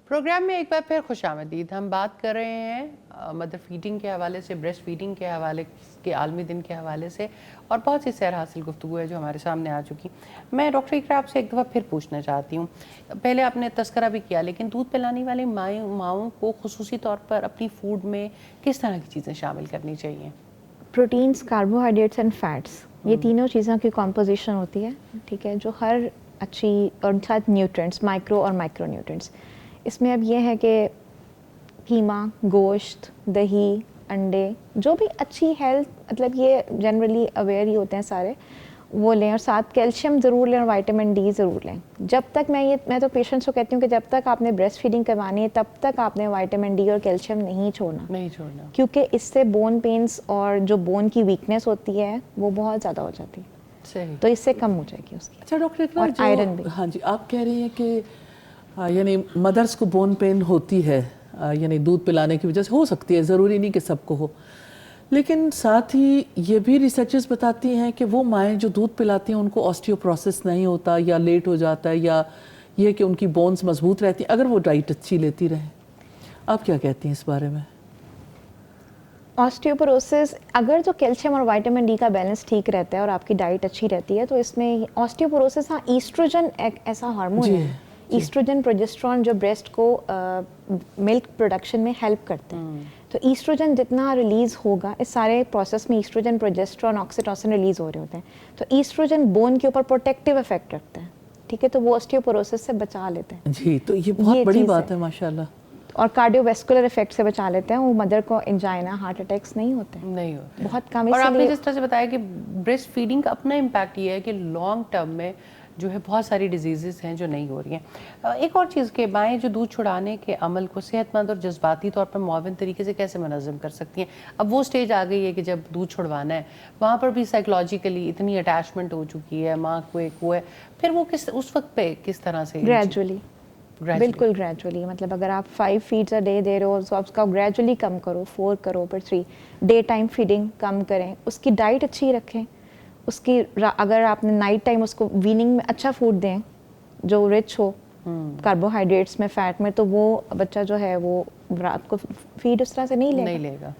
Programme میں ایک بار پھر خوش آمدید. ہم بات کر رہے ہیں مدر فیڈنگ کے حوالے سے، بریسٹ فیڈنگ کے حوالے کے عالمی دن کے حوالے سے، اور بہت سی سیر حاصل گفتگو ہے جو ہمارے سامنے آ چکی. میں ڈاکٹر اقرا آپ سے ایک دفعہ پھر پوچھنا چاہتی ہوں، پہلے آپ نے تذکرہ بھی کیا، لیکن دودھ پلانے والے ماؤں کو خصوصی طور پر اپنی فوڈ میں کس طرح کی چیزیں شامل کرنی چاہیے؟ پروٹینس، کاربوہائیڈریٹس اینڈ فیٹس، یہ تینوں چیزوں کی کمپوزیشن ہوتی ہے، ٹھیک ہے، جو ہر اچھی، اور ساتھ نیوٹرینٹس، مائکرو اور مائکرو نیوٹرینٹس. اس میں اب یہ ہے کہ قیمہ، گوشت، دہی، انڈے، جو بھی اچھی ہیلتھ، مطلب یہ جنرلی اویئر ہی ہوتے ہیں سارے، وہ لیں، اور ساتھ کیلشیم ضرور لیں اور وائٹامن ڈی ضرور لیں. جب تک میں تو پیشنٹس کو کہتی ہوں کہ جب تک آپ نے بریسٹ فیڈنگ کروانی ہے تب تک آپ نے وائٹامن ڈی اور کیلشیم نہیں چھوڑنا، کیونکہ اس سے بون پینس اور جو بون کی ویکنیس ہوتی ہے وہ بہت زیادہ ہو جاتی ہے، تو اس سے کم ہو جائے گی اس کی. اچھا ڈاکٹر اقرا، اور آئرن بھی. ہاں جی، آپ کہہ رہی ہیں کہ یعنی مدرس کو بون پین ہوتی ہے، یعنی دودھ پلانے کی وجہ سے، ہو سکتی ہے، ضروری نہیں کہ سب کو ہو، لیکن ساتھ ہی یہ بھی ریسرچز بتاتی ہیں کہ وہ مائیں جو دودھ پلاتی ہیں ان کو آسٹیوپروسس نہیں ہوتا، یا لیٹ ہو جاتا ہے، یا یہ کہ ان کی بونز مضبوط رہتی ہیں اگر وہ ڈائٹ اچھی لیتی رہیں. آپ کیا کہتی ہیں اس بارے میں؟ آسٹیوپروسس، اگر جو کیلشیم اور وائٹامن ڈی کا بیلنس ٹھیک رہتا ہے اور آپ کی ڈائٹ اچھی رہتی ہے تو اس میں آسٹیوپروسس، ہاں ایسٹروجن ایک ایسا ہارمون ہے، ایسٹروجن پروجسٹرون، جو بریسٹ کو ملک پروڈکشن میں ہیلپ کرتے ہیں. تو ایسٹروجن جتنا ریلیز ہوگا، اس سارے پروسیس میں ایسٹروجن، پروجسٹرون، آکسیٹوسن ریلیز ہو رہے ہوتے ہیں. تو ایسٹروجن بون کے اوپر پروٹیکٹیو افیکٹ رکھتا ہے، ٹھیک ہے، تو وہ آسٹیوپروسس سے بچا لیتے ہیں. جی، تو یہ بہت بڑی بات ہے ماشاءاللہ. اور کارڈیو ویسکولر افیکٹ سے بچا لیتے ہیں، وہ مدر کو انجائنا، ہارٹ اٹیکس نہیں ہوتے، بہت کم. اور آپ نے جس طرح سے بتایا کہ بریسٹ فیڈنگ کا اپنا امپیکٹ یہ ہے کہ لانگ ٹرم میں جو ہے بہت ساری ڈیزیزز ہیں جو نہیں ہو رہی ہیں. ایک اور چیز کہ مائیں جو دودھ چھڑانے کے عمل کو صحت مند اور جذباتی طور پر معاون طریقے سے کیسے منظم کر سکتی ہیں؟ اب وہ سٹیج آ گئی ہے کہ جب دودھ چھڑوانا ہے، وہاں پر بھی سائیکولوجیکلی اتنی اٹیچمنٹ ہو چکی ہے ماں کو، ایک وہ ہے، پھر وہ اس وقت پہ کس طرح سے؟ گریجولی، بالکل گریجولی. مطلب اگر آپ 5 فیڈز اے ڈے دے رہے ہو تو آپ اس کا گریجولی کم کرو، 4 کرو، پھر 3. ڈے ٹائم فیڈنگ کم کریں، اس کی ڈائٹ اچھی رکھیں، اس کی اگر آپ نے نائٹ ٹائم اس کو ویننگ میں اچھا فوڈ دیں جو رچ ہو کاربوہائیڈریٹس میں، فیٹ میں، تو وہ بچہ جو ہے وہ رات کو فیڈ اس طرح سے نہیں لے گا،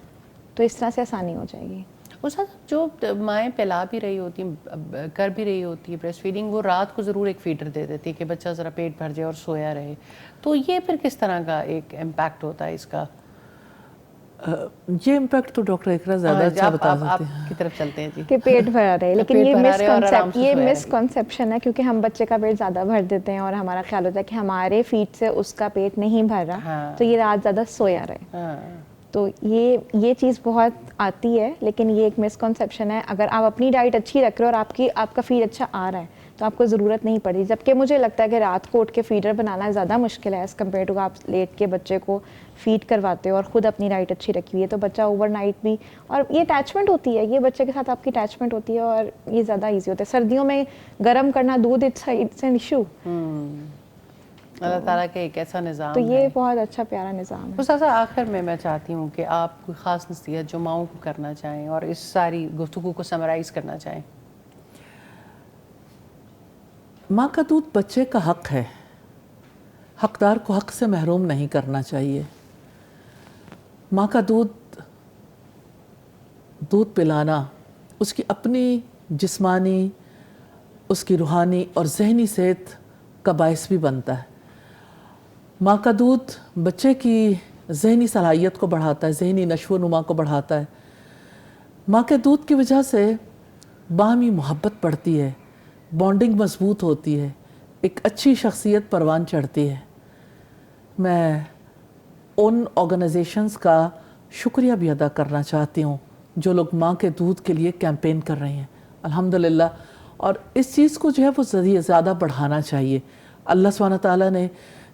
تو اس طرح سے آسانی ہو جائے گی. اس وقت جو مائیں پلا بھی رہی ہوتی ہیں، کر بھی رہی ہوتی ہے بریسٹ فیڈنگ، وہ رات کو ضرور ایک فیڈر دے دیتی ہے کہ بچہ ذرا پیٹ بھر جائے اور سویا رہے، تو یہ پھر کس طرح کا ایک امپیکٹ ہوتا ہے اس کا؟ یہ امپیکٹ تو ڈاکٹر اقرا زیادہ اچھا بتا سکتے ہیں. آپ کی طرف چلتے ہیں جی، کہ پیٹ بھرا رہے، لیکن یہ مسکنسیپشن ہے، کیونکہ ہم بچے کا پیٹ زیادہ بھر دیتے ہیں اور ہمارا خیال ہوتا ہے کہ ہمارے فیڈ سے اس کا پیٹ نہیں بھر رہا، تو یہ رات زیادہ سویا رہے. تو یہ چیز بہت آتی ہے، لیکن یہ ایک مسکنسیپشن ہے. اگر آپ اپنی ڈائٹ اچھی رکھ رہے ہو اور آپ کا فیڈ اچھا آ رہا ہے تو آپ کو ضرورت نہیں پڑی. جبکہ مجھے لگتا ہے کہ رات کو اٹھ کے فیڈر بنانا زیادہ مشکل ہے ایز کمپیئر ٹو آپ لیٹ کے بچے کو فیڈ کرواتے ہو اور خود اپنی ڈائٹ اچھی رکھی ہوئی ہے، تو بچہ اوور نائٹ بھی، اور یہ اٹیچمنٹ ہوتی ہے، یہ بچے کے ساتھ آپ کی اٹیچمنٹ ہوتی ہے اور یہ زیادہ ایزی ہوتا ہے. سردیوں میں گرم کرنا دودھ، اٹس این ایشو. اللہ تعالیٰ کا ایک ایسا نظام تو ہے، یہ بہت اچھا پیارا نظام ہے. استاذہ آخر میں چاہتی ہوں کہ آپ کوئی خاص نصیحت جو ماؤں کو کرنا چاہیں اور اس ساری گفتگو کو سمرائز کرنا چاہیں. ماں کا دودھ بچے کا حق ہے، حقدار کو حق سے محروم نہیں کرنا چاہیے. ماں کا دودھ پلانا اس کی اپنی جسمانی، اس کی روحانی اور ذہنی صحت کا باعث بھی بنتا ہے. ماں کا دودھ بچے کی ذہنی صلاحیت کو بڑھاتا ہے، ذہنی نشو و نما کو بڑھاتا ہے. ماں کے دودھ کی وجہ سے باہمی محبت بڑھتی ہے، بانڈنگ مضبوط ہوتی ہے، ایک اچھی شخصیت پروان چڑھتی ہے. میں ان آرگنائزیشنز کا شکریہ بھی ادا کرنا چاہتی ہوں جو لوگ ماں کے دودھ کے لیے کیمپین کر رہے ہیں، الحمدللہ. اور اس چیز کو جو ہے وہ زیادہ بڑھانا چاہیے. اللہ سبحانہ تعالیٰ نے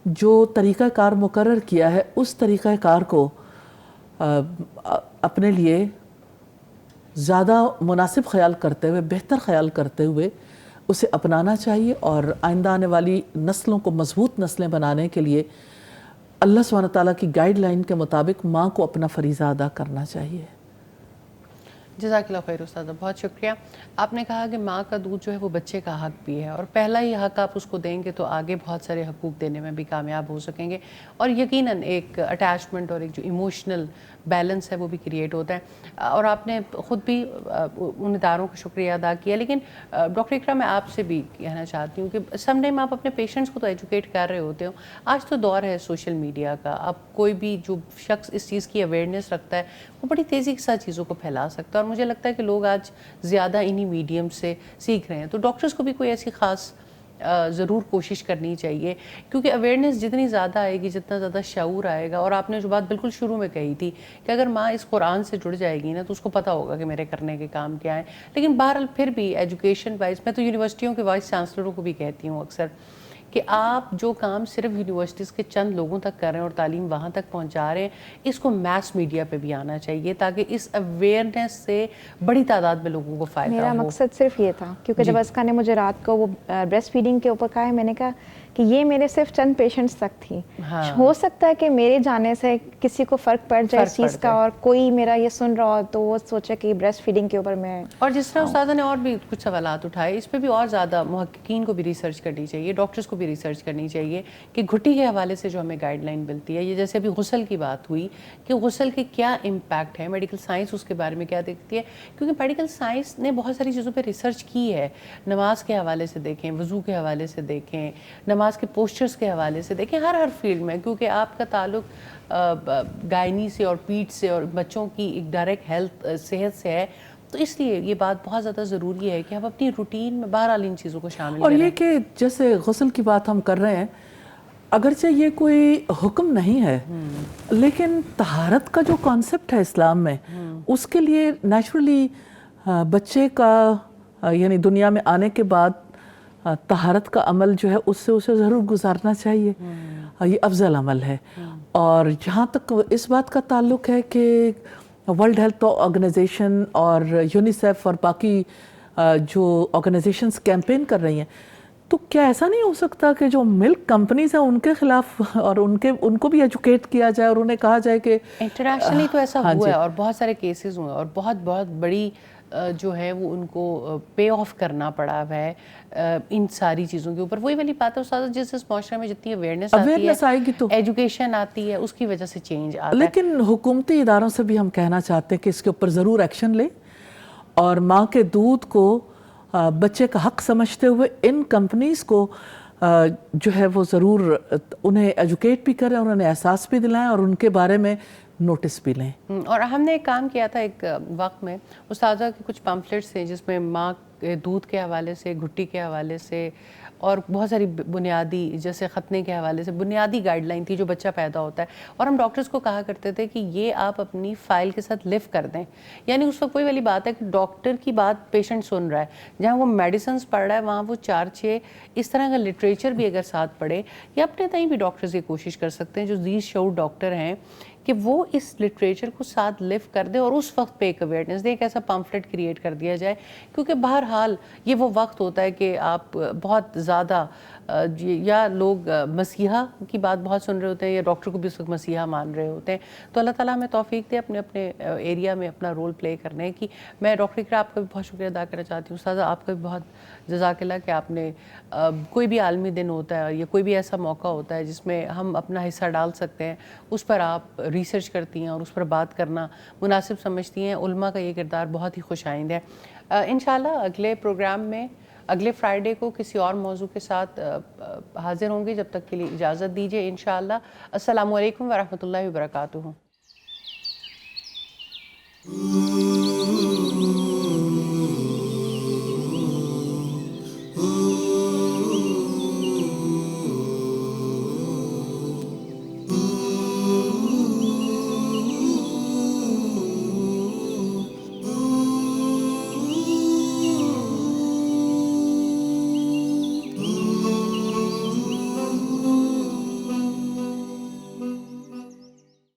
جو طریقہ کار مقرر کیا ہے اس طریقہ کار کو اپنے لیے زیادہ مناسب خیال کرتے ہوئے، بہتر خیال کرتے ہوئے اسے اپنانا چاہیے، اور آئندہ آنے والی نسلوں کو مضبوط نسلیں بنانے کے لیے اللہ سبحانہ تعالیٰ کی گائیڈ لائن کے مطابق ماں کو اپنا فریضہ ادا کرنا چاہیے۔ جزاک اللہ خیر استاذہ، بہت شکریہ۔ آپ نے کہا کہ ماں کا دودھ جو ہے وہ بچے کا حق بھی ہے، اور پہلا ہی حق آپ اس کو دیں گے تو آگے بہت سارے حقوق دینے میں بھی کامیاب ہو سکیں گے، اور یقیناً ایک اٹیچمنٹ اور ایک جو ایموشنل بیلنس ہے وہ بھی کریٹ ہوتا ہے۔ اور آپ نے خود بھی ان اداروں کا شکریہ ادا کیا، لیکن ڈاکٹر اقرا میں آپ سے بھی کہنا چاہتی ہوں کہ سم ٹائم آپ اپنے پیشنٹس کو تو ایجوکیٹ کر رہے ہوتے ہو، آج تو دور ہے سوشل میڈیا کا، اب کوئی بھی جو شخص اس چیز کی اویئرنیس رکھتا ہے وہ بڑی تیزی کے ساتھ چیزوں کو پھیلا سکتا ہے، اور مجھے لگتا ہے کہ لوگ آج زیادہ انہی میڈیم سے سیکھ رہے ہیں۔ تو ڈاکٹرز کو بھی کوئی ایسی خاص ضرور کوشش کرنی چاہیے، کیونکہ اویئرنیس جتنی زیادہ آئے گی، جتنا زیادہ شعور آئے گا، اور آپ نے جو بات بالکل شروع میں کہی تھی کہ اگر ماں اس قرآن سے جڑ جائے گی نا تو اس کو پتہ ہوگا کہ میرے کرنے کے کام کیا ہیں۔ لیکن بہرحال پھر بھی ایجوکیشن وائز، میں تو یونیورسٹیوں کے وائس چانسلروں کو بھی کہتی ہوں اکثر کہ آپ جو کام صرف یونیورسٹیز کے چند لوگوں تک کر رہے ہیں اور تعلیم وہاں تک پہنچا رہے ہیں، اس کو میس میڈیا پہ بھی آنا چاہیے تاکہ اس اویئرنیس سے بڑی تعداد میں لوگوں کو فائدہ ہو۔ میرا مقصد صرف یہ تھا، کیونکہ جب اسکا نے مجھے رات کو وہ بریسٹ فیڈنگ کے اوپر کہا ہے، میں نے کہا کہ یہ میرے صرف چند پیشنٹس تک تھی، ہو سکتا ہے کہ میرے جانے سے کسی کو فرق پڑ جائے اس چیز کا، اور کوئی میرا یہ سن رہا ہو تو وہ سوچے کہ بریسٹ فیڈنگ کے اوپر میں۔ اور جس طرح استاذہ نے اور بھی کچھ سوالات اٹھائے، اس پہ بھی اور زیادہ محققین کو بھی ریسرچ کرنی چاہیے، ڈاکٹرز کو بھی ریسرچ کرنی چاہیے کہ گھٹی کے حوالے سے جو ہمیں گائیڈ لائن ملتی ہے، یہ جیسے ابھی غسل کی بات ہوئی کہ غسل کے کیا امپیکٹ ہے، میڈیکل سائنس اس کے بارے میں کیا دیکھتی ہے، کیونکہ میڈیکل سائنس نے بہت ساری چیزوں پہ ریسرچ کی ہے، نماز کے حوالے سے دیکھیں، وضو کے حوالے سے دیکھیں، نماز کے پوسچرز کے حوالے سے دیکھیں، ہر فیلڈ میں، کیونکہ آپ کا تعلق گائنی سے اور پیٹ سے اور بچوں کی ایک ڈائریکٹ ہیلتھ صحت سے ہے، تو اس لیے یہ بات بہت زیادہ ضروری ہے کہ ہم اپنی روٹین میں بہرحال ان چیزوں کو شامل کریں۔ اور یہ کہ جیسے غسل کی بات ہم کر رہے ہیں، اگرچہ یہ کوئی حکم نہیں ہے، لیکن طہارت کا جو کانسیپٹ ہے اسلام میں، اس کے لیے نیچرلی بچے کا یعنی دنیا میں آنے کے بعد طہارت کا عمل جو ہے اس سے اسے ضرور گزارنا چاہیے، یہ افضل عمل ہے۔ اور جہاں تک اس بات کا تعلق ہے کہ ورلڈ ہیلتھ آرگنائزیشن اور یونیسیف اور باقی جو آرگنائزیشنز کیمپین کر رہی ہیں، تو کیا ایسا نہیں ہو سکتا کہ جو ملک کمپنیز ہیں ان کے خلاف اور ان کو بھی ایجوکیٹ کیا جائے اور انہیں کہا جائے کہ انٹرنیشنلی تو ایسا ہوا ہے اور بہت سارے کیسز ہوئے اور بہت بڑی جو ہے وہ ان کو پے آف کرنا پڑا ہوا ہے ان ساری چیزوں کے اوپر۔ وہی والی بات ہے استاد، جس معاشرے میں جتنی اویئرنیس آئے گی تو ایجوکیشن آتی ہے، اس کی وجہ سے چینج آتا ہے۔ لیکن حکومتی اداروں سے بھی ہم کہنا چاہتے ہیں کہ اس کے اوپر ضرور ایکشن لیں، اور ماں کے دودھ کو بچے کا حق سمجھتے ہوئے ان کمپنیز کو جو ہے وہ ضرور انہیں ایجوکیٹ بھی کریں اور انہیں احساس بھی دلائیں اور ان کے بارے میں نوٹس بھی لیں۔ اور ہم نے ایک کام کیا تھا ایک وقت میں، استاذہ کے کچھ پمفلٹس تھے جس میں ماں کے دودھ کے حوالے سے، گھٹی کے حوالے سے اور بہت ساری بنیادی جیسے ختنے کے حوالے سے بنیادی گائیڈ لائن تھی جو بچہ پیدا ہوتا ہے، اور ہم ڈاکٹرز کو کہا کرتے تھے کہ یہ آپ اپنی فائل کے ساتھ لفٹ کر دیں۔ یعنی اس وقت کوئی والی بات ہے کہ ڈاکٹر کی بات پیشنٹ سن رہا ہے، جہاں وہ میڈیسنز پڑھ رہا ہے وہاں وہ 4-6 اس طرح کا لٹریچر بھی اگر ساتھ پڑھے، یا اپنے تئیں بھی ڈاکٹرز یہ کوشش کر سکتے ہیں جو ذی شعور ڈاکٹر ہیں کہ وہ اس لٹریچر کو ساتھ لفٹ کر دے اور اس وقت پہ ایک اویئرنیس دے، ایک ایسا پمفلٹ کریٹ کر دیا جائے، کیونکہ بہرحال یہ وہ وقت ہوتا ہے کہ آپ بہت زیادہ یا لوگ مسیحا کی بات بہت سن رہے ہوتے ہیں یا ڈاکٹر کو بھی اس وقت مسیحا مان رہے ہوتے ہیں، تو اللہ تعالیٰ ہمیں توفیق دے اپنے ایریا میں اپنا رول پلے کرنے کی۔ میں ڈاکٹر اقرا آپ کا بھی بہت شکریہ ادا کرنا چاہتی ہوں، استاذہ آپ کا بھی بہت جزاک اللہ کہ آپ نے کوئی بھی عالمی دن ہوتا ہے یا کوئی بھی ایسا موقع ہوتا ہے جس میں ہم اپنا حصہ ڈال سکتے ہیں، اس پر آپ ریسرچ کرتی ہیں اور اس پر بات کرنا مناسب سمجھتی ہیں۔ علماء کا یہ کردار بہت ہی خوش آئند ہے۔ انشاءاللہ اگلے پروگرام میں اگلے فرائیڈے کو کسی اور موضوع کے ساتھ حاضر ہوں گے، جب تک کے لیے اجازت دیجیے انشاءاللہ۔ السلام علیکم ورحمۃ اللہ وبرکاتہ۔